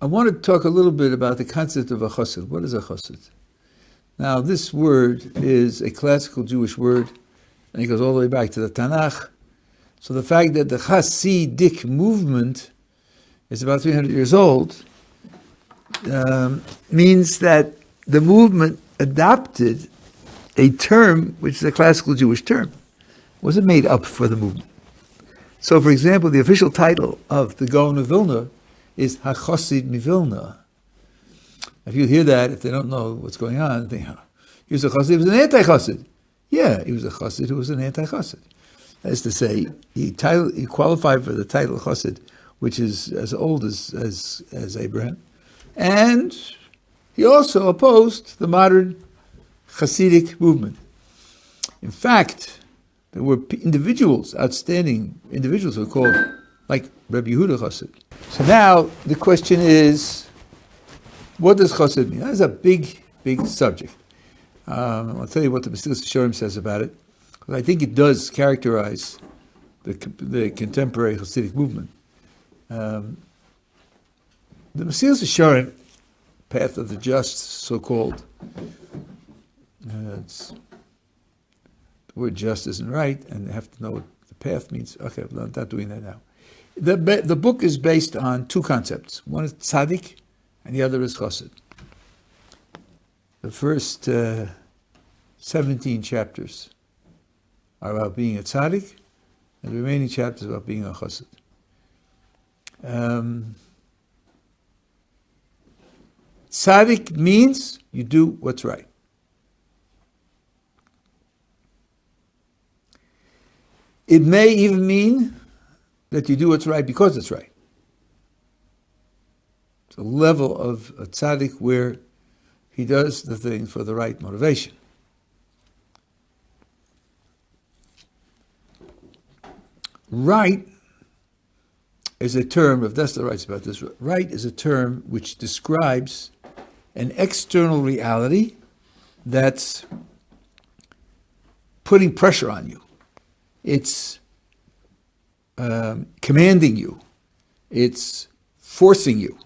I want to talk a little bit about the concept of a Chasid. What is a Chasid? Now, this word is a classical Jewish word, and it goes all the way back to the Tanakh. So the fact that the Chasidic movement is about 300 years old means that the movement adopted a term which is a classical Jewish term. It wasn't made up for the movement. So, for example, the official title of the Gaon of Vilna is HaChasid MiVilna. If you hear that, if they don't know what's going on, they think, he was a Chasid, he was an anti-Chasid. Yeah, he was a Chasid who was an anti-Chasid. That is to say, he qualified for the title Chasid, which is as old as Abraham. And he also opposed the modern Chasidic movement. In fact, there were individuals, outstanding individuals who were called, like Rabbi Yehuda Chasid. So now the question is, what does Chasid mean? That's a big, big subject. I'll tell you what the Mitzvos Shurim says about it, because I think it does characterize the contemporary Hasidic movement. The Mitzvos Shurim, path of the just, so-called, the word just isn't right, and they have to know what the path means. Okay, I'm not doing that now. The book is based on two concepts. One is Tzadik, and the other is Chasid. The first 17 chapters are about being a Tzadik, and the remaining chapters are about being a Chasid. Tzadik means you do what's right. It may even mean that you do what's right because it's right. It's a level of a tzaddik where he does the thing for the right motivation. Right is a term, if that's the writes about this, right is a term which describes an external reality that's putting pressure on you. It's commanding you. It's forcing you.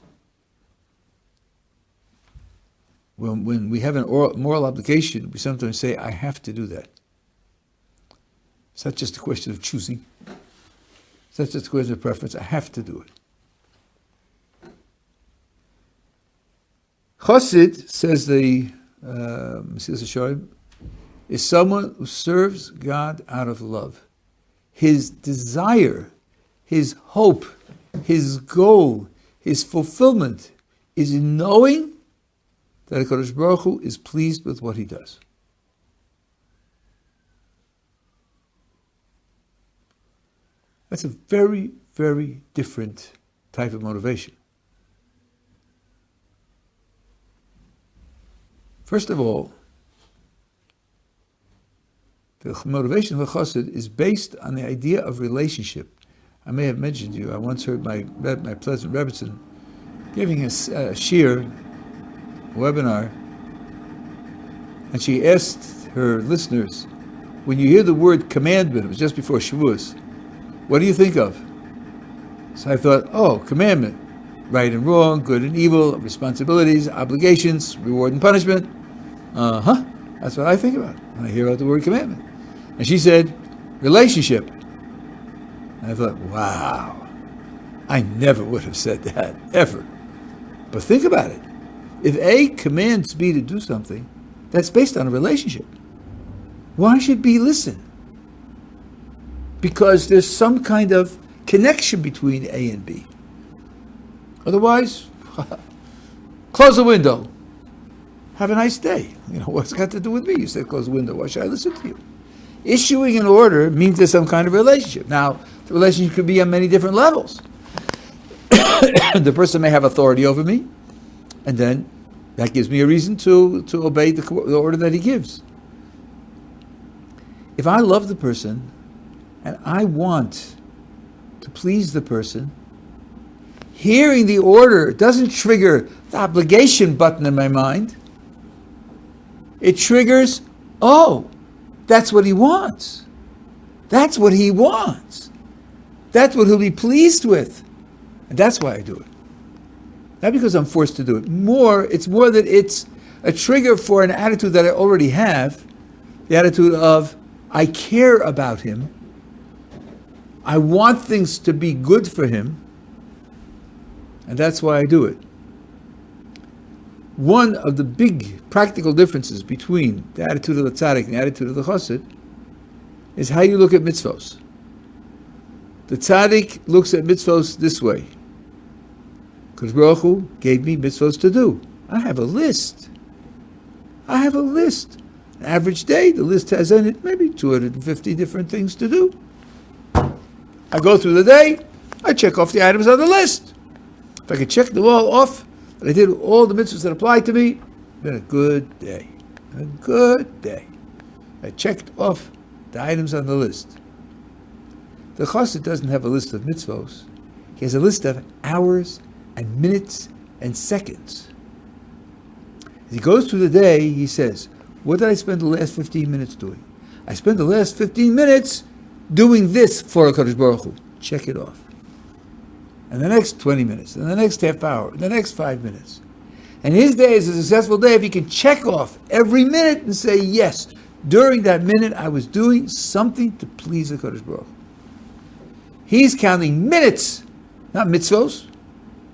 When we have a moral obligation, we sometimes say, I have to do that. It's not just a question of choosing. It's not just a question of preference. I have to do it. Chasid, says the Mitzvos Shurim, is someone who serves God out of love. His desire, his hope, his goal, his fulfillment is in knowing that HaKadosh Baruch Hu is pleased with what he does. That's a very, very different type of motivation. First of all, the motivation of a chassid is based on the idea of relationship. I may have mentioned to you, I once heard my pleasant Rebbitzin giving a shiur, webinar, and she asked her listeners, when you hear the word commandment, it was just before Shavuos, what do you think of? So I thought, commandment, right and wrong, good and evil, responsibilities, obligations, reward and punishment. That's what I think about when I hear about the word commandment. And she said, relationship. And I thought, wow, I never would have said that, ever. But think about it. If A commands B to do something, that's based on a relationship. Why should B listen? Because there's some kind of connection between A and B. Otherwise, close the window. Have a nice day. What's it got to do with me? You said close the window. Why should I listen to you? Issuing an order means there's some kind of relationship. Now, the relationship could be on many different levels. The person may have authority over me, and then that gives me a reason to obey the order that he gives. If I love the person, and I want to please the person, hearing the order doesn't trigger the obligation button in my mind. It triggers, that's what he wants. That's what he wants. That's what he'll be pleased with. And that's why I do it. Not because I'm forced to do it. It's more that it's a trigger for an attitude that I already have, the attitude of, I care about him, I want things to be good for him, and that's why I do it. One of the big practical differences between the attitude of the tzaddik and the attitude of the chassid is how you look at mitzvos. The tzaddik looks at mitzvos this way. Because Baruch Hu gave me mitzvos to do. I have a list. An average day, the list has in it maybe 250 different things to do. I go through the day, I check off the items on the list. If I can check them all off, that I did all the mitzvahs that apply to me, been a good day. A good day. I checked off the items on the list. The Chasid doesn't have a list of mitzvos. He has a list of hours and minutes and seconds. As he goes through the day, he says, what did I spend the last 15 minutes doing? I spent the last 15 minutes doing this for HaKadosh Baruch Hu. Check it off. And the next 20 minutes, and the next half hour, and the next 5 minutes. And his day is a successful day if he can check off every minute and say, yes, during that minute I was doing something to please HaKadosh Baruch Hu. He's counting minutes, not mitzvos.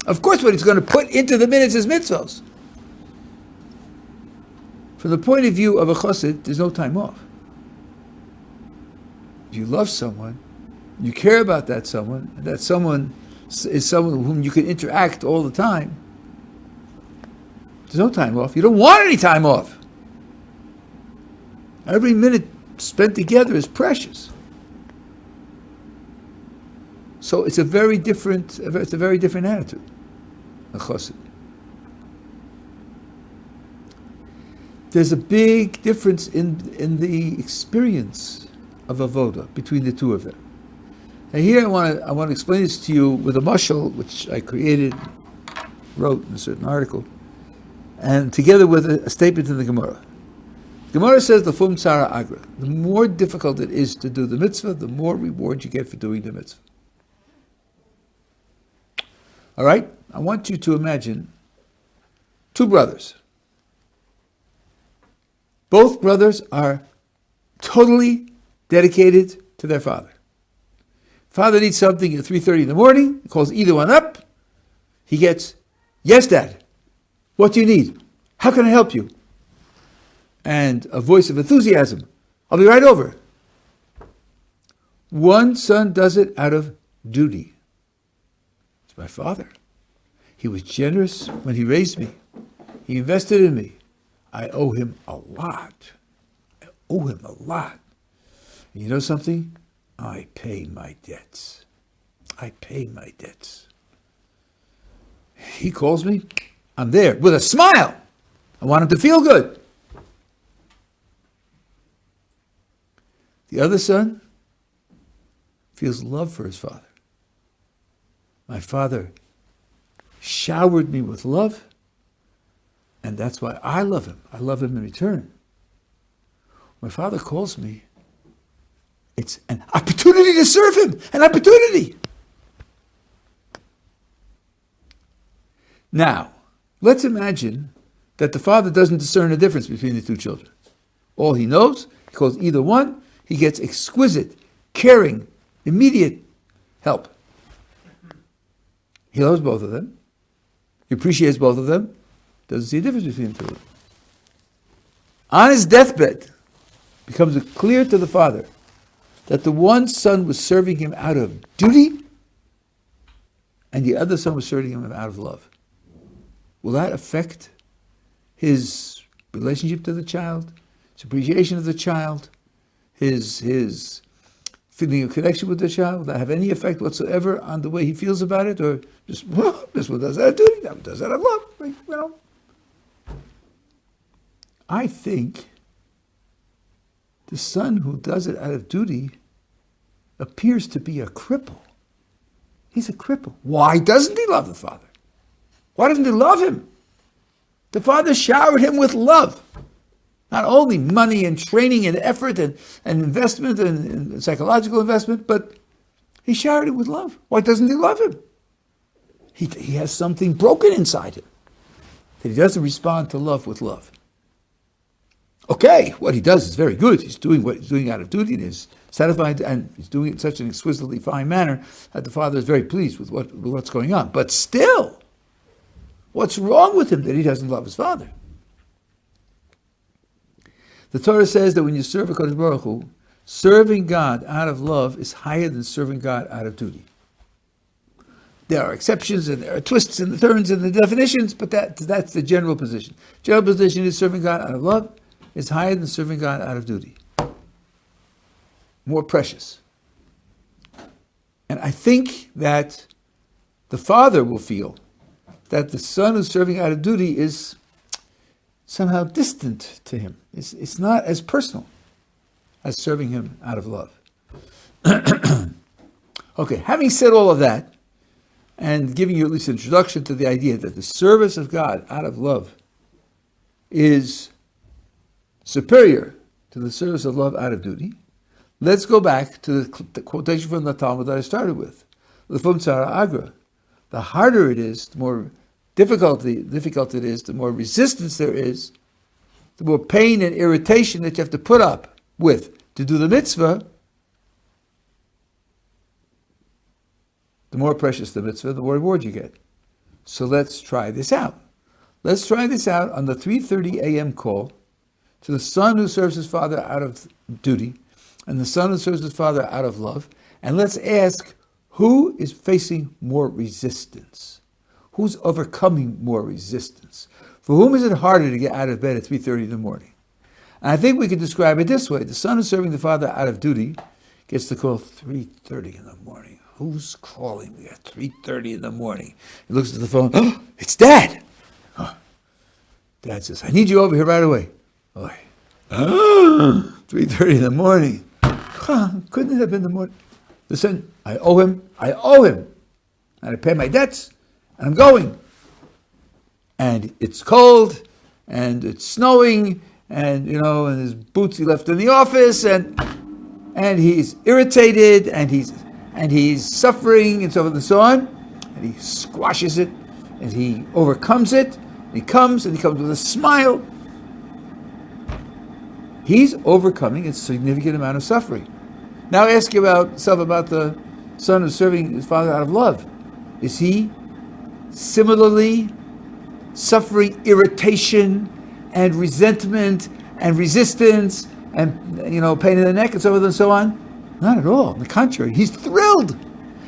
Of course, what he's going to put into the minutes is mitzvos. From the point of view of a chassid, there's no time off. If you love someone, you care about that someone, and that someone is someone with whom you can interact all the time, there's no time off. You don't want any time off. Every minute spent together is precious. So it's a very different attitude, a chassid. There's a big difference in the experience of avoda between the two of them. And here I want to explain this to you with a mashal, which I wrote in a certain article, and together with a statement in the Gemara. Gemara says the fum tzara agra. The more difficult it is to do the mitzvah, the more reward you get for doing the mitzvah. All right? I want you to imagine two brothers. Both brothers are totally dedicated to their father. Father needs something at 3:30 in the morning. He calls either one up. He gets, yes, Dad. What do you need? How can I help you? And a voice of enthusiasm. I'll be right over. One son does it out of duty. It's my father. He was generous when he raised me. He invested in me. I owe him a lot. And you know something? I pay my debts. He calls me. I'm there with a smile. I want him to feel good. The other son feels love for his father. My father showered me with love, and that's why I love him. I love him in return. My father calls me. It's an opportunity to serve him. An opportunity. Now, let's imagine that the father doesn't discern the difference between the two children. All he knows, he calls either one, he gets exquisite, caring, immediate help. He loves both of them. He appreciates both of them. Doesn't see a difference between the two of them. On his deathbed, becomes clear to the father that the one son was serving him out of duty and the other son was serving him out of love. Will that affect his relationship to the child, his appreciation of the child, his feeling of connection with the child? Will that have any effect whatsoever on the way he feels about it? Or just, well, this one does that out of duty, that one does that out of love. Like, you know. I think the son who does it out of duty appears to be a cripple. He's a cripple. Why doesn't he love the father? Why doesn't he love him? The father showered him with love. Not only money and training and effort and investment and psychological investment, but he showered him with love. Why doesn't he love him? he has something broken inside him, that he doesn't respond to love with love. Okay, what he does is very good. He's doing what he's doing out of duty and is satisfied, and he's doing it in such an exquisitely fine manner that the father is very pleased with what's going on. But still, what's wrong with him that he doesn't love his father? The Torah says that when you serve HaKadosh Baruch Hu, serving God out of love is higher than serving God out of duty. There are exceptions and there are twists and the turns and the definitions, but that's the general position. General position is serving God out of love is higher than serving God out of duty. More precious. And I think that the father will feel that the son who's serving out of duty is somehow distant to him. It's not as personal as serving him out of love. Okay, having said all of that, and giving you at least an introduction to the idea that the service of God out of love is superior to the service of love out of duty, let's go back to the quotation from the Talmud that I started with. The harder it is, the more difficult it is, the more resistance there is, the more pain and irritation that you have to put up with to do the mitzvah, the more precious the mitzvah, the more reward you get. So let's try this out. Let's try this out on the 3:30 a.m. call to the son who serves his father out of duty and the son who serves his father out of love. And let's ask, who is facing more resistance? Who's overcoming more resistance? For whom is it harder to get out of bed at 3:30 in the morning? And I think we could describe it this way. The son who's serving the father out of duty gets the call 3:30 in the morning. Who's calling me at 3:30 in the morning? He looks at the phone. Oh, it's Dad. Oh. Dad says, I need you over here right away. Oh, 3:30 in the morning. Couldn't it have been the morning? Listen, I owe him. And I pay my debts, and I'm going. And it's cold, and it's snowing, and and his boots he left in the office, and he's irritated, and he's suffering, and so forth and so on, and he squashes it, and he overcomes it, and he comes with a smile. He's overcoming a significant amount of suffering. Now ask yourself about the son who's serving his father out of love. Is he similarly suffering irritation and resentment and resistance and pain in the neck and so forth and so on? Not at all. On the contrary, he's thrilled.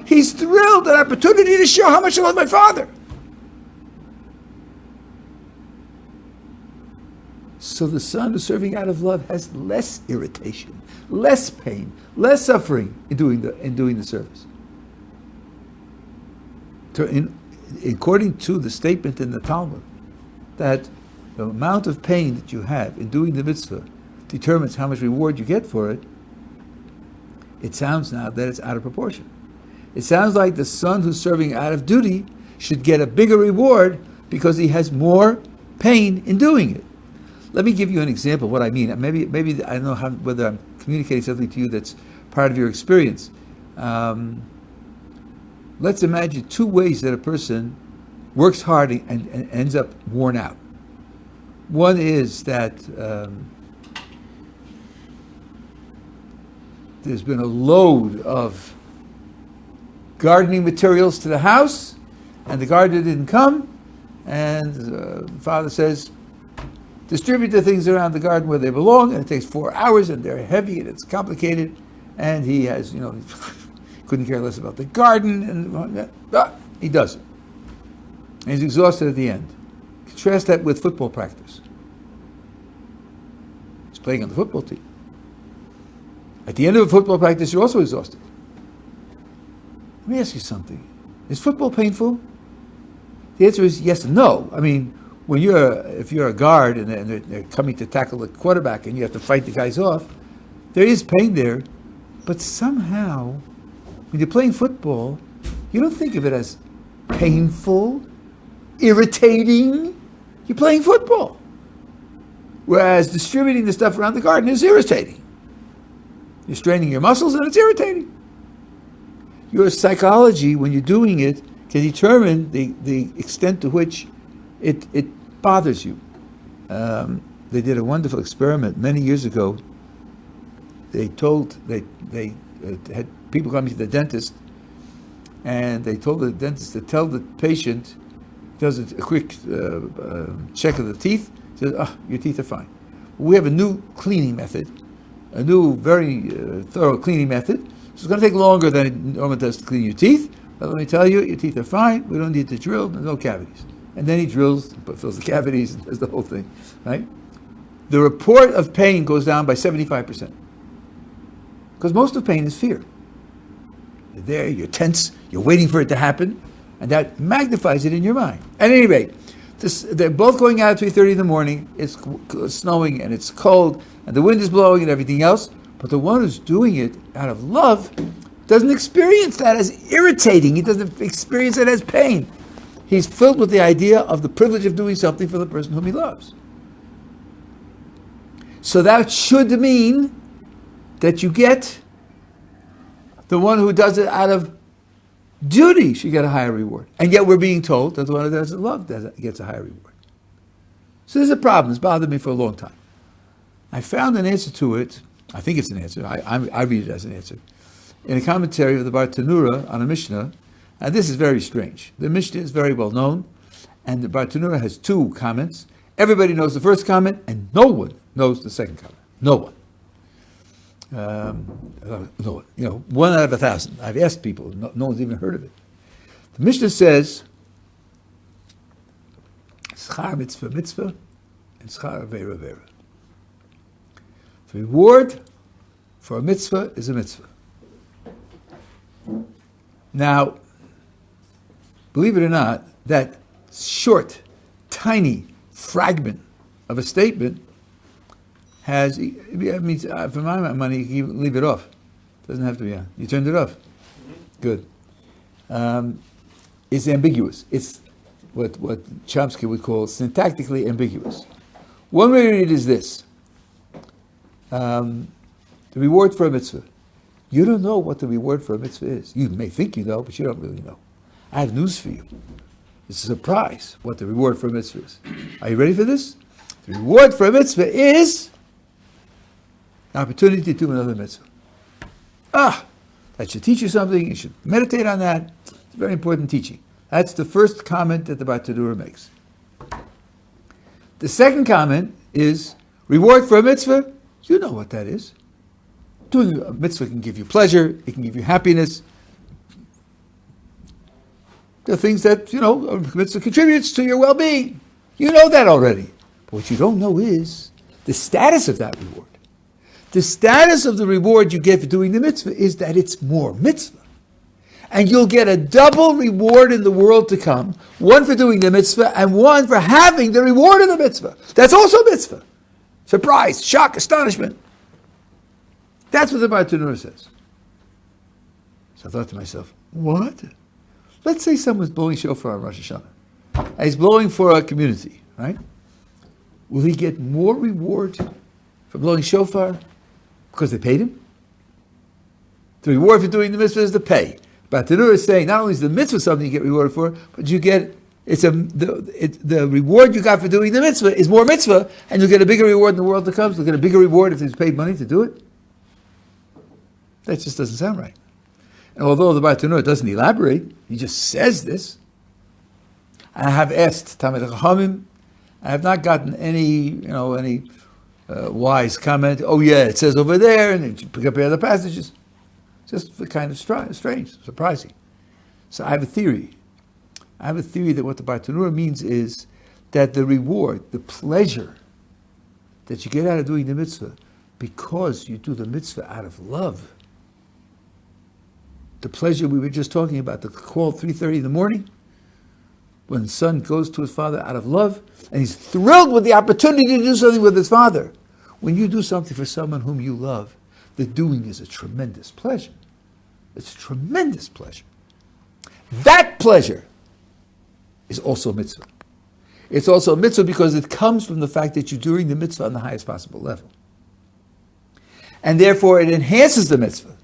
He's thrilled at an opportunity to show how much I love my father. So the son who's serving out of love has less irritation, less pain, less suffering in doing the service. According to the statement in the Talmud, that the amount of pain that you have in doing the mitzvah determines how much reward you get for it, it sounds now that it's out of proportion. It sounds like the son who's serving out of duty should get a bigger reward because he has more pain in doing it. Let me give you an example of what I mean. Maybe I don't know whether I'm communicating something to you that's part of your experience. Let's imagine two ways that a person works hard and ends up worn out. One is that there's been a load of gardening materials to the house, and the gardener didn't come, and the father says, distribute the things around the garden where they belong, and it takes 4 hours, and they're heavy, and it's complicated, and he has, couldn't care less about the garden, and he does it. And he's exhausted at the end. Contrast that with football practice. He's playing on the football team. At the end of a football practice, you're also exhausted. Let me ask you something. Is football painful? The answer is yes and no. I mean, if you're a guard and they're coming to tackle the quarterback and you have to fight the guys off, there is pain there. But somehow, when you're playing football, you don't think of it as painful, irritating. You're playing football. Whereas distributing the stuff around the garden is irritating. You're straining your muscles and it's irritating. Your psychology, when you're doing it, can determine the extent to which it bothers you. They did a wonderful experiment many years ago. They had people coming to the dentist, and they told the dentist to tell the patient, does a quick check of the teeth, says, your teeth are fine. We have a new cleaning method, a new very thorough cleaning method. So it's going to take longer than it normally does to clean your teeth, but let me tell you, your teeth are fine, we don't need to drill, there's no cavities. And then he drills, fills the cavities, and does the whole thing, right? The report of pain goes down by 75%. Because most of pain is fear. You're there, you're tense, you're waiting for it to happen, and that magnifies it in your mind. At any rate, they're both going out at 3:30 in the morning, it's snowing and it's cold, and the wind is blowing and everything else, but the one who's doing it out of love doesn't experience that as irritating, he doesn't experience it as pain. He's filled with the idea of the privilege of doing something for the person whom he loves. So that should mean that you get the one who does it out of duty should get a higher reward. And yet we're being told that the one who does it love gets a higher reward. So there's a problem. It's bothered me for a long time. I found an answer to it. I think it's an answer. I read it as an answer. In a commentary of the Bartanura on a Mishnah, and this is very strange. The Mishnah is very well known, and the Bartanura has two comments. Everybody knows the first comment, and no one knows the second comment. No one. No one. 1 out of 1,000. I've asked people, no one's even heard of it. The Mishnah says, Schar mitzvah mitzvah, and schar avera avera. The reward for a mitzvah is a mitzvah. Now, believe it or not, that short, tiny fragment of a statement has, for my money, you can leave it off. It doesn't have to be on. You turned it off. Good. It's ambiguous. It's what Chomsky would call syntactically ambiguous. One way to read it is this. The reward for a mitzvah. You don't know what the reward for a mitzvah is. You may think you know, but you don't really know. I have news for you. It's a surprise what the reward for a mitzvah is. Are you ready for this? The reward for a mitzvah is the opportunity to do another mitzvah. That should teach you something. You should meditate on that. It's a very important teaching. That's the first comment that the Bartanura makes. The second comment is reward for a mitzvah. You know what that is. Doing a mitzvah can give you pleasure. It can give you happiness. The things that, a mitzvah contributes to your well-being. You know that already. But what you don't know is the status of that reward. The status of the reward you get for doing the mitzvah is that it's more mitzvah. And you'll get a double reward in the world to come. One for doing the mitzvah and one for having the reward of the mitzvah. That's also mitzvah. Surprise, shock, astonishment. That's what the Bartanura says. So I thought to myself, what? Let's say someone's blowing shofar on Rosh Hashanah. And he's blowing for a community, right? Will he get more reward for blowing shofar because they paid him? The reward for doing the mitzvah is the pay. Bartanura is saying not only is the mitzvah something you get rewarded for, but you get the reward you got for doing the mitzvah is more mitzvah, and you'll get a bigger reward in the world to come. So you'll get a bigger reward if he's paid money to do it. That just doesn't sound right. And although the Bartanura doesn't elaborate, he just says this. I have asked Talmidei Chachamim. I have not gotten any wise comment. Oh yeah, it says over there, and you pick up the other passages. Just kind of strange, surprising. So I have a theory. I have a theory that what the Bartanura means is that the reward, the pleasure that you get out of doing the mitzvah, because you do the mitzvah out of love, the pleasure we were just talking about, the call at 3:30 in the morning, when the son goes to his father out of love, and he's thrilled with the opportunity to do something with his father. When you do something for someone whom you love, the doing is a tremendous pleasure. It's a tremendous pleasure. That pleasure is also a mitzvah. It's also a mitzvah because it comes from the fact that you're doing the mitzvah on the highest possible level. And therefore it enhances the mitzvah.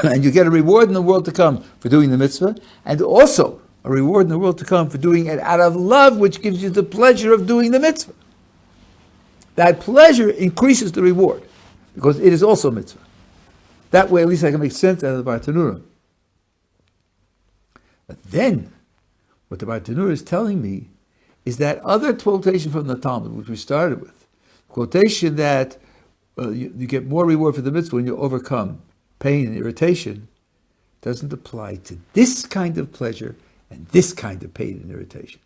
And you get a reward in the world to come for doing the mitzvah, and also a reward in the world to come for doing it out of love, which gives you the pleasure of doing the mitzvah. That pleasure increases the reward, because it is also mitzvah. That way, at least I can make sense out of the Bartanura. But then, what the Bartanura is telling me is that other quotation from the Talmud, which we started with, quotation that you get more reward for the mitzvah when you overcome pain and irritation, doesn't apply to this kind of pleasure and this kind of pain and irritation.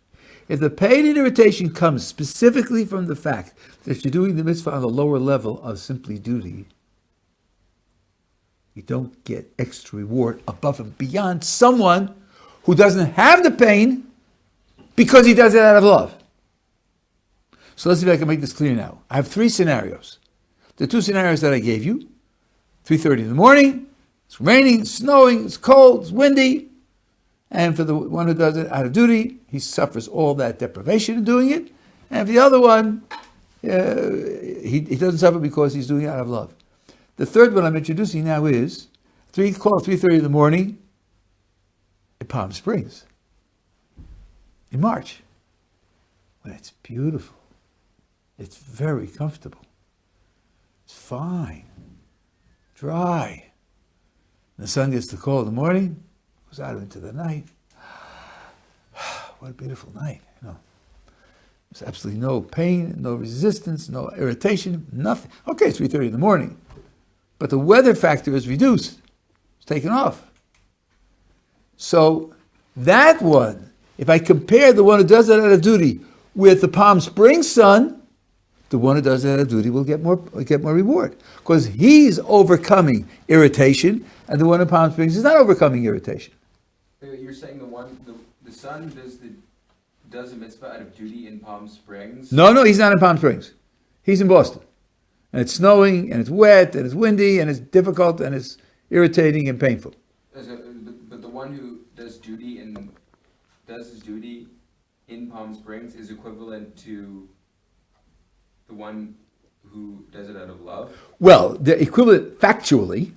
If the pain and irritation comes specifically from the fact that you're doing the mitzvah on a lower level of simply duty, you don't get extra reward above and beyond someone who doesn't have the pain because he does it out of love. So let's see if I can make this clear now. I have 3 scenarios. The 2 scenarios that I gave you, 3:30 in the morning, it's raining, it's snowing, it's cold, it's windy, and for the one who does it out of duty, he suffers all that deprivation in doing it, and for the other one, he doesn't suffer because he's doing it out of love. The third one I'm introducing now is 3:30 in the morning in Palm Springs in March, when it's beautiful, it's very comfortable, it's fine, dry. The sun gets too cold in the morning, goes out into the night. What a beautiful night, you know. There's absolutely no pain, no resistance, no irritation, nothing. Okay, it's 3:30 in the morning, but the weather factor is reduced. It's taken off. So that one, if I compare the one who does that out of duty with the Palm Springs sun, the one who does that out of duty will get more reward, because he's overcoming irritation, and the one in Palm Springs is not overcoming irritation. You're saying the son does a mitzvah out of duty in Palm Springs? No, he's not in Palm Springs. He's in Boston. And it's snowing, and it's wet, and it's windy, and it's difficult, and it's irritating and painful. But the one who does his duty in Palm Springs is equivalent to the one who does it out of love? Well, the equivalent factually,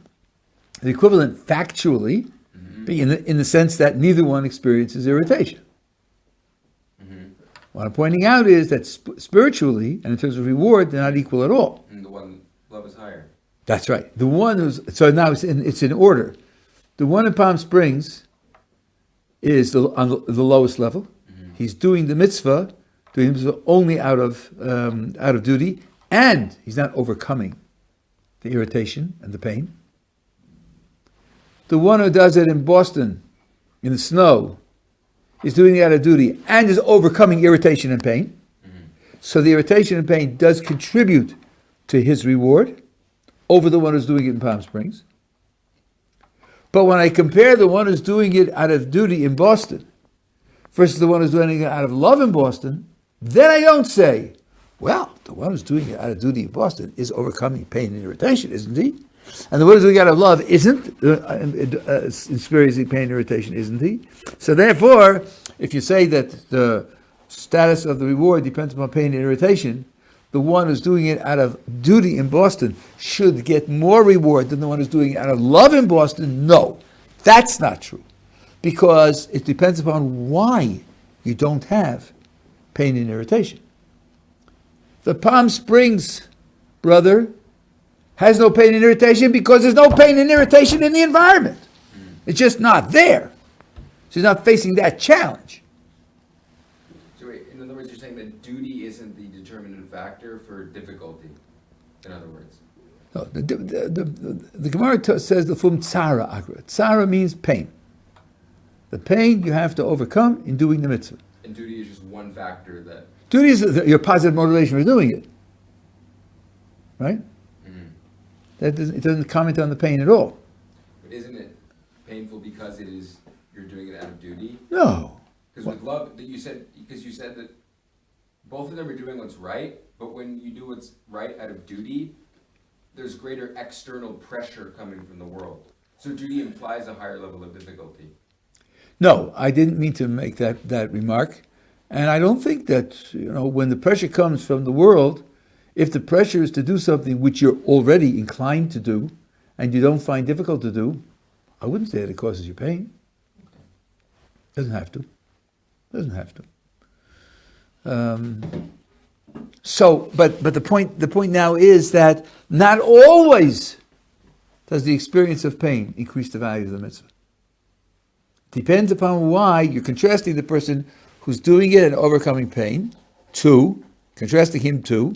be in the sense that neither one experiences irritation. What I'm pointing out is that spiritually, and in terms of reward, they're not equal at all. And the one love is higher. That's right. The one so now it's in order. The one in Palm Springs is on the lowest level. He's doing the mitzvah only out of duty, and he's not overcoming the irritation and the pain. The one who does it in Boston, in the snow, is doing it out of duty and is overcoming irritation and pain. So the irritation and pain does contribute to his reward over the one who's doing it in Palm Springs. But when I compare the one who's doing it out of duty in Boston versus the one who's doing it out of love in Boston, then I don't say, well, the one who's doing it out of duty in Boston is overcoming pain and irritation, isn't he? And the one who's doing it out of love isn't experiencing pain and irritation, isn't he? So therefore, if you say that the status of the reward depends upon pain and irritation, the one who's doing it out of duty in Boston should get more reward than the one who's doing it out of love in Boston. No, that's not true. Because it depends upon why you don't have pain and irritation. The Palm Springs brother has no pain and irritation because there's no pain and irritation in the environment. It's just not there. She's not facing that challenge. So wait, in other words, you're saying that duty isn't the determinative factor for difficulty, in other words? No, the Gemara says the fum tzara agra. Tzara means pain. The pain you have to overcome in doing the mitzvah. And duty is just one factor that... Duty is your positive motivation for doing it. Right? It doesn't comment on the pain at all. But isn't it painful because you're doing it out of duty? No. Because with love, you said that both of them are doing what's right, but when you do what's right out of duty, there's greater external pressure coming from the world. So duty implies a higher level of difficulty. No, I didn't mean to make that remark. And I don't think that, when the pressure comes from the world, if the pressure is to do something which you're already inclined to do, and you don't find difficult to do, I wouldn't say that it causes you pain. Doesn't have to. Doesn't have to. But the point now is that not always does the experience of pain increase the value of the mitzvah. Depends upon why you're contrasting the person who's doing it and overcoming pain contrasting him to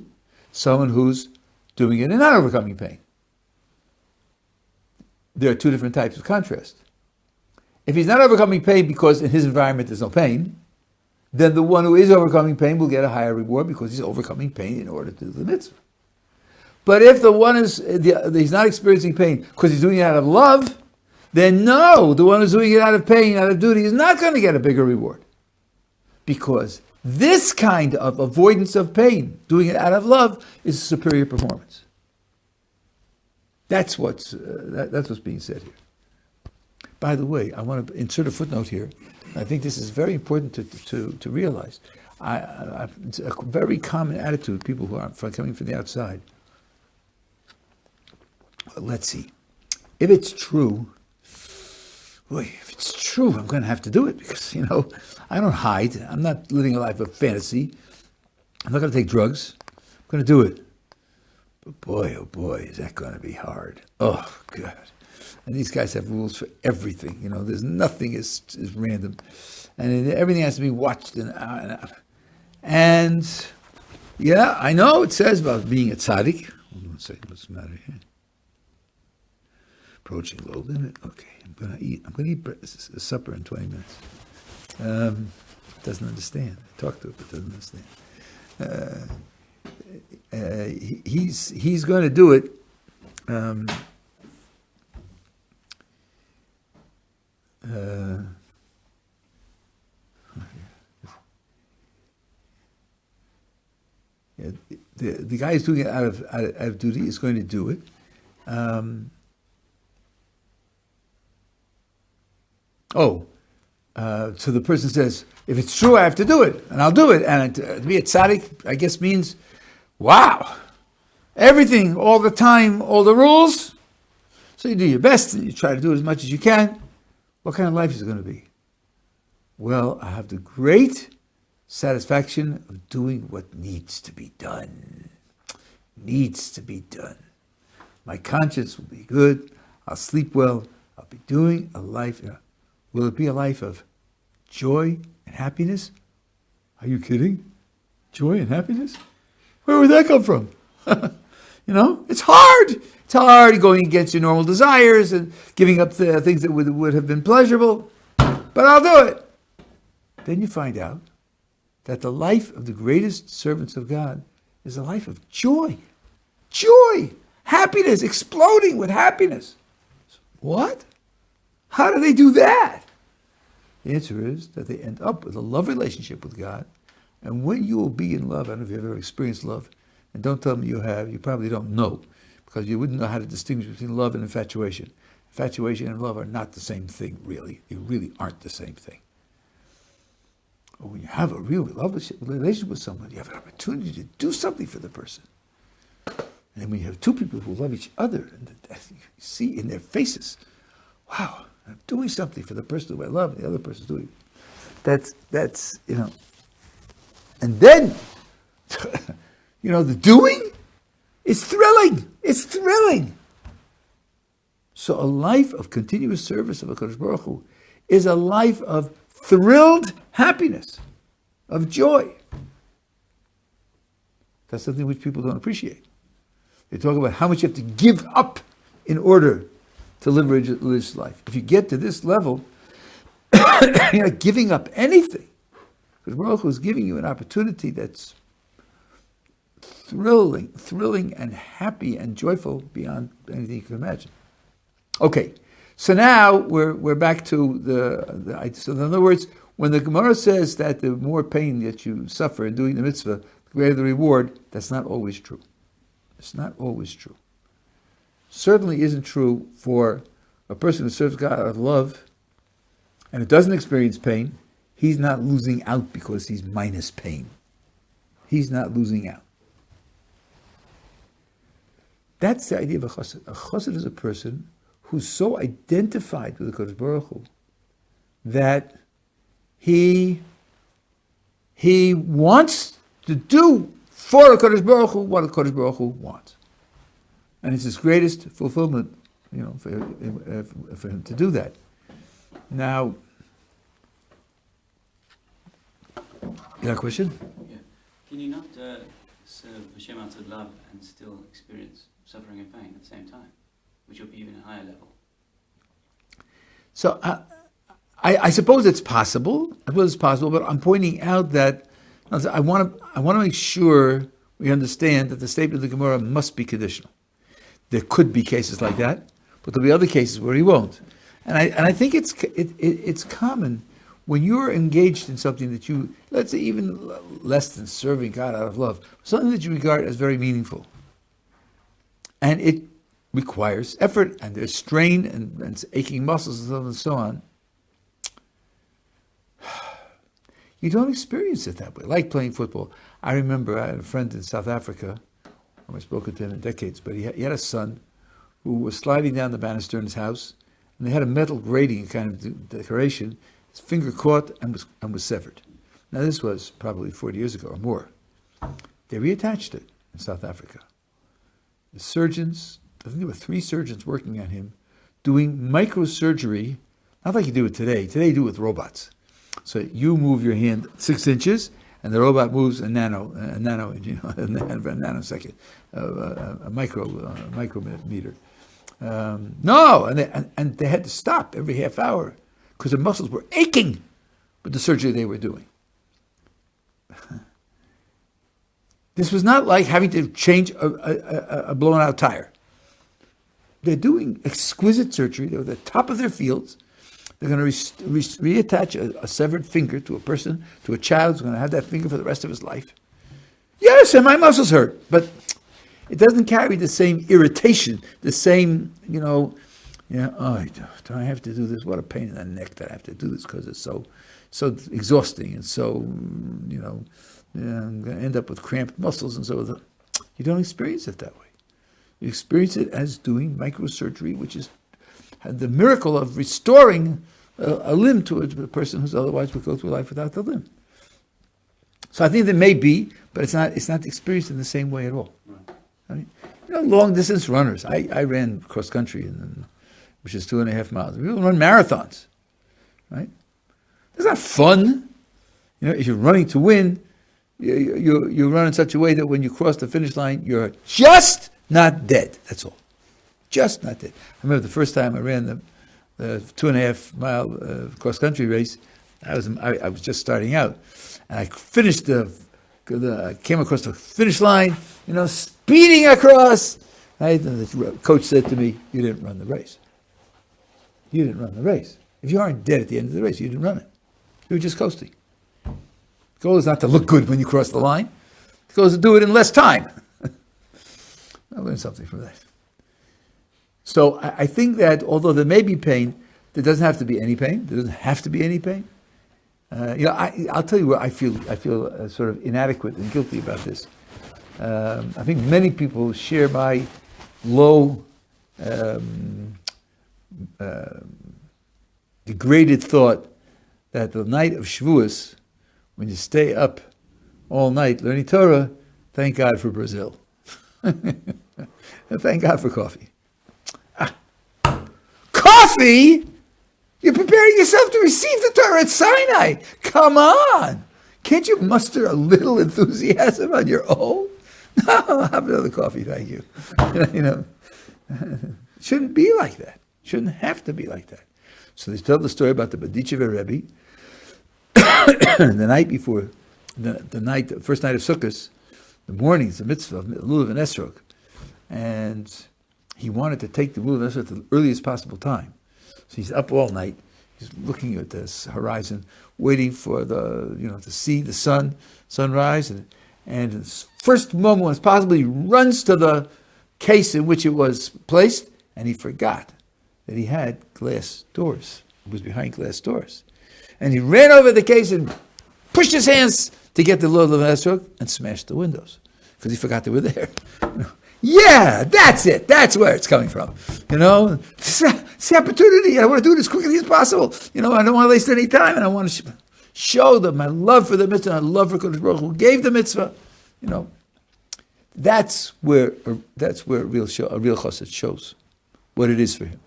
someone who's doing it and not overcoming pain. There are two different types of contrast. If he's not overcoming pain because in his environment there's no pain, then the one who is overcoming pain will get a higher reward because he's overcoming pain in order to do the mitzvah. But if the one he's not experiencing pain because he's doing it out of love, then no, the one who's doing it out of pain, out of duty, is not going to get a bigger reward. Because this kind of avoidance of pain, doing it out of love, is a superior performance. That's what's being said here. By the way, I want to insert a footnote here. I think this is very important to realize. It's a very common attitude, people who are coming from the outside. Let's see. If it's true, I'm going to have to do it because, I don't hide. I'm not living a life of fantasy. I'm not going to take drugs. I'm going to do it. But boy, oh boy, is that going to be hard. Oh, God. And these guys have rules for everything. There's nothing is random. And everything has to be watched. And yeah, I know it says about being a tzaddik. Hold on a second, what's the matter here? Approaching low limit. Okay, I'm going to eat supper in 20 minutes. Doesn't understand. I talked to it, but doesn't understand. He's going to do it. The guy who's doing it out of duty is going to do it. So the person says, if it's true, I have to do it, and I'll do it. And to be a tzaddik, I guess, means, wow, everything, all the time, all the rules. So you do your best, and you try to do it as much as you can. What kind of life is it going to be? Well, I have the great satisfaction of doing what needs to be done. Needs to be done. My conscience will be good. I'll sleep well. I'll be doing a life. Will it be a life of joy and happiness? Are you kidding? Joy and happiness? Where would that come from? It's hard. It's hard going against your normal desires and giving up the things that would have been pleasurable. But I'll do it. Then you find out that the life of the greatest servants of God is a life of joy. Joy. Happiness. Exploding with happiness. What? How do they do that? The answer is that they end up with a love relationship with God. And when you will be in love, I don't know if you've ever experienced love, and don't tell me you have, you probably don't know, because you wouldn't know how to distinguish between love and infatuation. Infatuation and love are not the same thing, really. They really aren't the same thing. But when you have a real relationship with someone, you have an opportunity to do something for the person. And when you have two people who love each other, and you see in their faces, wow, I'm doing something for the person who I love, and the other person's doing. That's And then, the doing is thrilling. It's thrilling. So a life of continuous service of HaKadosh Baruch Hu is a life of thrilled happiness, of joy. That's something which people don't appreciate. They talk about how much you have to give up in order to live a religious life. If you get to this level, you're not giving up anything. Because Baruch Hu is giving you an opportunity that's thrilling and happy and joyful beyond anything you can imagine. Okay, so now we're back to so in other words, when the Gemara says that the more pain that you suffer in doing the mitzvah, the greater the reward, that's not always true. It's not always true. Certainly isn't true for a person who serves God out of love and who doesn't experience pain. He's not losing out because he's minus pain. He's not losing out. That's the idea of a chassid. A chassid is a person who's so identified with the Kodesh Baruch Hu that he wants to do for the Kodesh Baruch Hu what the Kodesh Baruch Hu wants. And it's his greatest fulfillment, for him to do that. Now, you got a question? Yeah. Can you not serve Hashem out of love and still experience suffering and pain at the same time, which would be even a higher level? So I suppose it's possible. I suppose it's possible, but I'm pointing out that I want to make sure we understand that the statement of the Gemara must be conditional. There could be cases like that, but there'll be other cases where he won't. And I think it's common when you're engaged in something that you, let's say even less than serving God out of love, something that you regard as very meaningful. And it requires effort, and there's strain and aching muscles and so on. You don't experience it that way, like playing football. I remember I had a friend in South Africa, I haven't spoken to him in decades, but he had a son who was sliding down the banister in his house, and they had a metal grating kind of decoration. His finger caught and was severed. Now this was probably 40 years ago or more. They reattached it in South Africa. The surgeons, I think there were 3 surgeons working on him, doing microsurgery, not like you do it today. Today you do it with robots. So you move your hand 6 inches, and the robot moves a nanosecond, a micrometer. No, and they had to stop every half hour because their muscles were aching with the surgery they were doing. This was not like having to change a blown out tire. They're doing exquisite surgery. They're at the top of their fields. They're going to reattach a severed finger to a person, to a child who's going to have that finger for the rest of his life. Yes, and my muscles hurt, but it doesn't carry the same irritation, the same, do I have to do this? What a pain in the neck that I have to do this because it's so exhausting and so, I'm going to end up with cramped muscles and so on. You don't experience it that way. You experience it as doing microsurgery, which is the miracle of restoring a limb to a person who's otherwise would go through life without the limb. So I think there may be, but it's not experienced in the same way at all. Right. I mean, long distance runners. I ran cross country, which is 2.5 miles. People run marathons, right? It's not fun. If you're running to win, you run in such a way that when you cross the finish line, you're just not dead. That's all. Just not dead. I remember the first time I ran the 2.5 mile cross country race. I was just starting out, and I finished came across the finish line, speeding across. Right? And the coach said to me, "You didn't run the race. You didn't run the race. If you aren't dead at the end of the race, you didn't run it. You were just coasting. The goal is not to look good when you cross the line. The goal is to do it in less time." I learned something from that. So I think that although there may be pain, there doesn't have to be any pain. There doesn't have to be any pain. I'll tell you where I feel sort of inadequate and guilty about this. I think many people share my low, degraded thought that the night of Shavuos, when you stay up all night learning Torah, thank God for Brazil. Thank God for coffee. Coffee? You're preparing yourself to receive the Torah at Sinai. Come on. Can't you muster a little enthusiasm on your own? No, I'll have another coffee, thank you. Shouldn't be like that. Shouldn't have to be like that. So they tell the story about the Medici of Arabi. The night before, the first night of Sukkot, the morning, it's a mitzvah of Lulav and Esrog. And he wanted to take the Lulav and Esrog at the earliest possible time. So he's up all night. He's looking at this horizon, waiting for to see the sunrise. And the first moment when it's possible, he runs to the case in which it was placed, and he forgot that he had glass doors. It was behind glass doors. And he ran over the case and pushed his hands to get the Lulav and Esrog and smashed the windows because he forgot they were there. Yeah, that's it. That's where it's coming from. It's the opportunity. I want to do it as quickly as possible. I don't want to waste any time, and I want to show them my love for the mitzvah, and my love for Kodesh Baruch Hu who gave the mitzvah. That's where a real chassid shows what it is for him.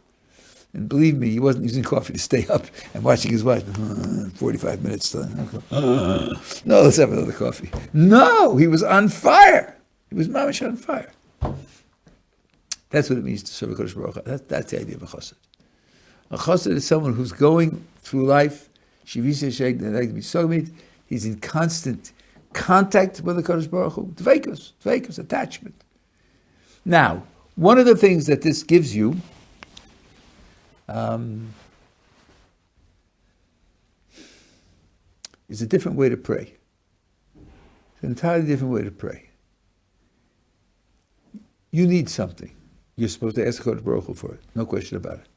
And believe me, he wasn't using coffee to stay up and watching his wife. 45 minutes till no, let's have another coffee. No, he was on fire. He was mamish on fire. That's what it means to serve a Kodesh Baruch Hu. That's the idea of a chassid. A chassid is someone who's going through life. He's in constant contact with the Kodesh Baruch Hu. Dveikus, attachment. Now, one of the things that this gives you is a different way to pray. It's an entirely different way to pray. You need something. You're supposed to ask Kodesh Baruch Hu for it. No question about it.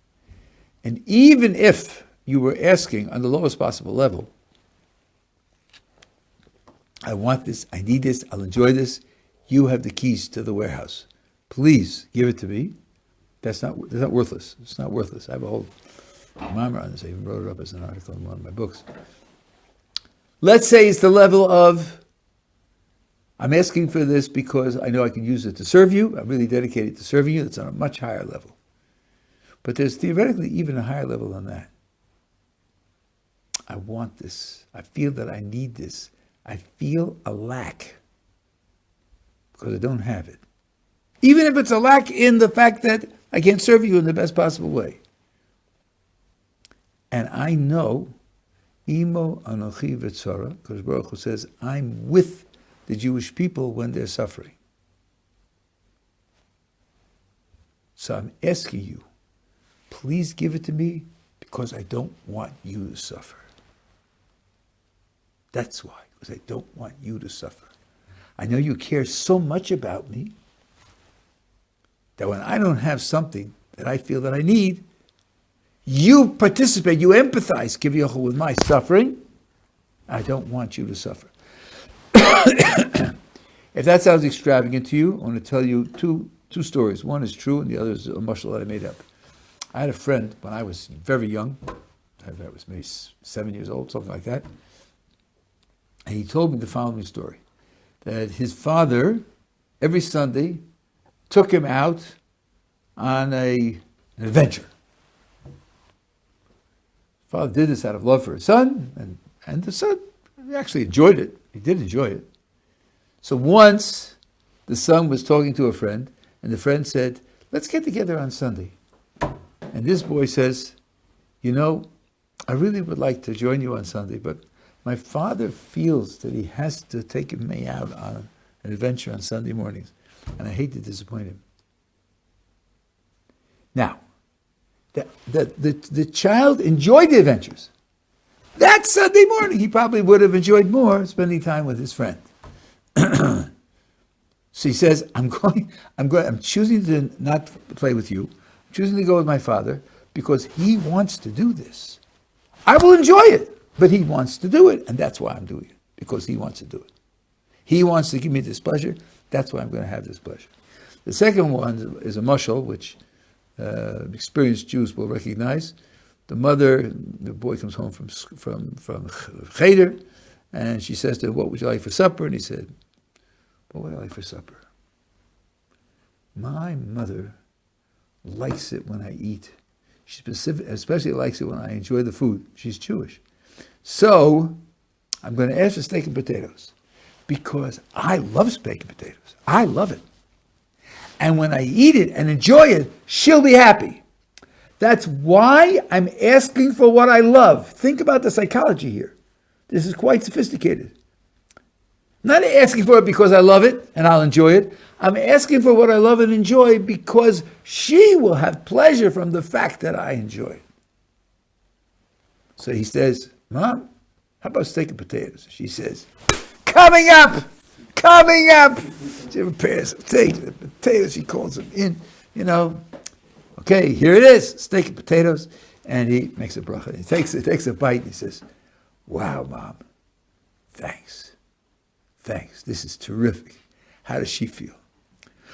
And even if you were asking on the lowest possible level, I want this, I need this, I'll enjoy this, you have the keys to the warehouse. Please give it to me. That's not worthless. It's not worthless. I have a whole memoir on this. I even wrote it up as an article in one of my books. Let's say it's the level of, I'm asking for this because I know I can use it to serve you. I'm really dedicated to serving you. That's on a much higher level. But there's theoretically even a higher level than that. I want this. I feel that I need this. I feel a lack because I don't have it. Even if it's a lack in the fact that I can't serve you in the best possible way. And I know, Imo Anochi V'Tzara, because Baruch Hu says, I'm with the Jewish people when they're suffering. So I'm asking you, please give it to me because I don't want you to suffer. That's why, because I don't want you to suffer. I know you care so much about me that when I don't have something that I feel that I need, you participate, you empathize, Kiviyachol, with my suffering. I don't want you to suffer. If that sounds extravagant to you, I want to tell you two stories. One is true and the other is a mashal that I made up. I had a friend when I was very young. I was maybe 7 years old, something like that. And he told me the following story. That his father, every Sunday, took him out on an adventure. Father did this out of love for his son, and the son actually enjoyed it. He did enjoy it. So once the son was talking to a friend, and the friend said, let's get together on Sunday. And this boy says, I really would like to join you on Sunday, but my father feels that he has to take me out on an adventure on Sunday mornings, and I hate to disappoint him. Now, the child enjoyed the adventures. That Sunday morning, he probably would have enjoyed more spending time with his friend. So he says, I'm choosing to not play with you. I'm choosing to go with my father because he wants to do this. I will enjoy it, but he wants to do it, and that's why I'm doing it, because he wants to do it. He wants to give me this pleasure, that's why I'm going to have this pleasure. The second one is a mashal, which experienced Jews will recognize. The mother, the boy comes home from Cedar, and she says to him, what would you like for supper? And he said, what would I like for supper? My mother likes it when I eat. She especially likes it when I enjoy the food. She's Jewish. So I'm going to ask for steak and potatoes because I love steak and potatoes. I love it. And when I eat it and enjoy it, she'll be happy. That's why I'm asking for what I love. Think about the psychology here. This is quite sophisticated. I'm not asking for it because I love it and I'll enjoy it. I'm asking for what I love and enjoy because she will have pleasure from the fact that I enjoy it. So he says, Mom, how about steak and potatoes? She says, coming up. She prepares steak and potatoes. She calls them in, Okay, here it is, steak and potatoes. And he makes a bracha. He takes a bite and he says, wow, Mom, thanks. This is terrific. How does she feel?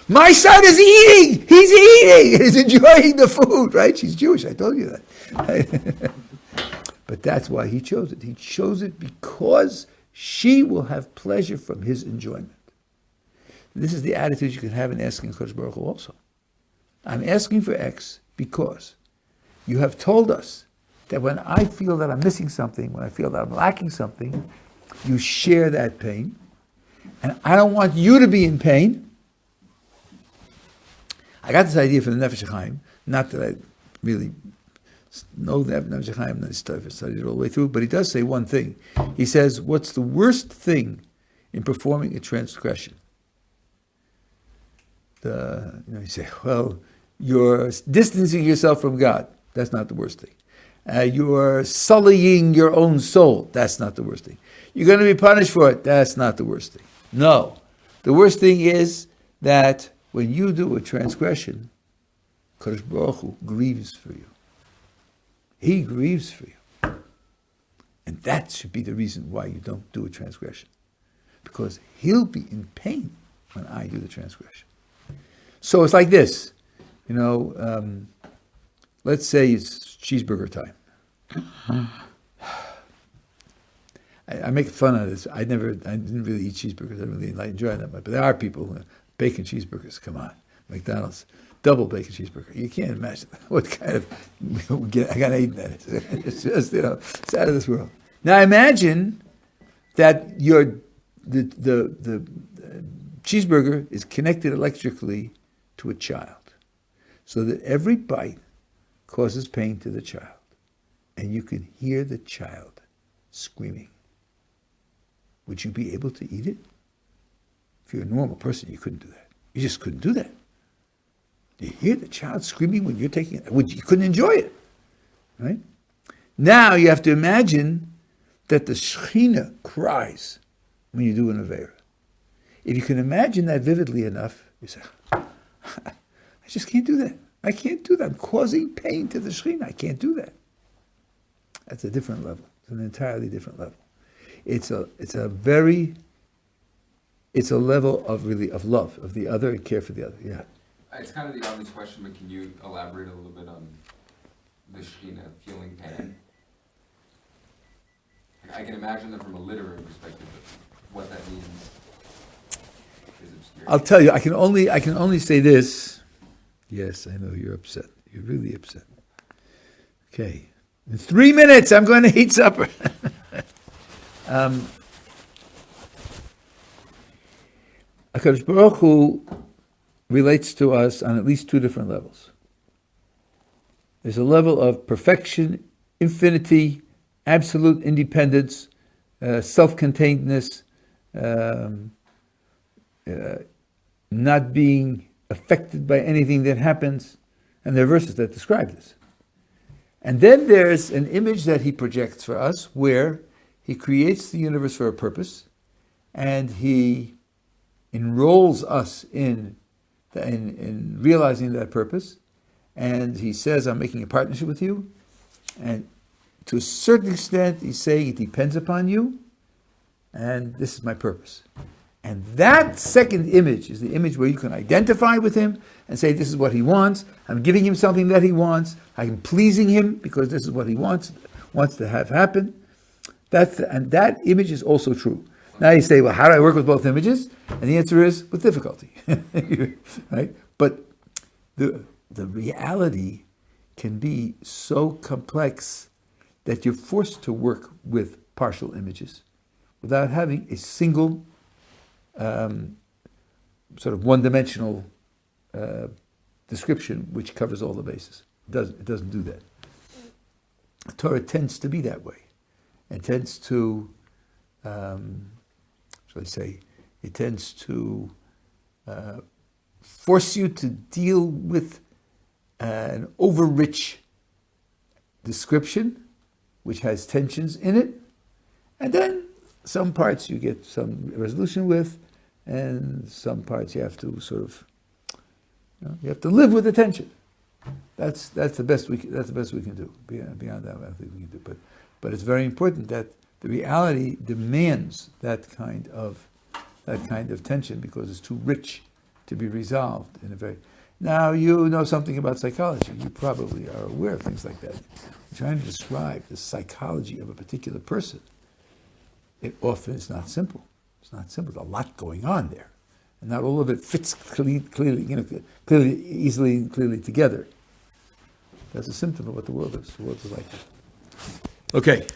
My son is eating! He's eating! He's enjoying the food, right? She's Jewish, I told you that. But that's why he chose it. He chose it because she will have pleasure from his enjoyment. This is the attitude you can have in asking Kodesh Baruch Hu also. I'm asking for X because you have told us that when I feel that I'm missing something, when I feel that I'm lacking something, you share that pain. And I don't want you to be in pain. I got this idea from the Nefesh HaChaim, not that I really know the Nefesh HaChaim, not studied it all the way through, but he does say one thing. He says, what's the worst thing in performing a transgression? You say, well, you're distancing yourself from God. That's not the worst thing. You're sullying your own soul. That's not the worst thing. You're going to be punished for it. That's not the worst thing. No. The worst thing is that when you do a transgression, Kodesh Baruch Hu grieves for you. He grieves for you. And that should be the reason why you don't do a transgression. Because he'll be in pain when I do the transgression. So it's like this. Let's say it's cheeseburger time. I make fun of this. I didn't really eat cheeseburgers. I didn't really enjoy them. But there are people who bacon cheeseburgers. Come on, McDonald's double bacon cheeseburger. You can't imagine what kind of I got to eat that is. It's just it's out of this world. Now imagine that the cheeseburger is connected electrically to a child, so that every bite causes pain to the child, and you can hear the child screaming. Would you be able to eat it? If you're a normal person, you couldn't do that. You just couldn't do that. You hear the child screaming when you're taking it. You couldn't enjoy it, right? Now you have to imagine that the Shekhinah cries when you do an Aveira. If you can imagine that vividly enough, you say, I just can't do that. I can't do that. I'm causing pain to the Shekhinah. I can't do that. That's a different level. It's an entirely different level. It's a level of love of the other and care for the other. Yeah. It's kind of the obvious question, but can you elaborate a little bit on the Shekhinah feeling pain? I can imagine that from a literary perspective, but what that means is obscure. I'll tell you. I can only say this. Yes, I know you're upset. You're really upset. Okay. In 3 minutes, I'm going to eat supper. HaKadosh Baruch Hu relates to us on at least two different levels. There's a level of perfection, infinity, absolute independence, self-containedness, not being affected by anything that happens, and there are verses that describe this. And then there's an image that he projects for us where he creates the universe for a purpose, and he enrolls us in realizing that purpose, and he says, I'm making a partnership with you, and to a certain extent he's saying it depends upon you, and this is my purpose. And that second image is the image where you can identify with him and say, this is what he wants, I'm giving him something that he wants, I'm pleasing him because this is what he wants to have happen. And that image is also true. Now you say, well, how do I work with both images? And the answer is with difficulty, right? But the reality can be so complex that you're forced to work with partial images without having a single sort of one-dimensional description which covers all the bases. It doesn't do that. The Torah tends to be that way. It tends to, it tends to force you to deal with an over-rich description which has tensions in it, and then some parts you get some resolution with, and some parts you have to sort of, you have to live with the tension. That's the best we can do. Beyond that, I don't think we can do. But it's very important that the reality demands that kind of tension because it's too rich to be resolved in a very... Now, you know something about psychology. You probably are aware of things like that. Trying to describe the psychology of a particular person, it often is not simple. It's not simple. There's a lot going on there. And not all of it fits clearly, easily and clearly together. That's a symptom of what the world is. The world is like that. Okay.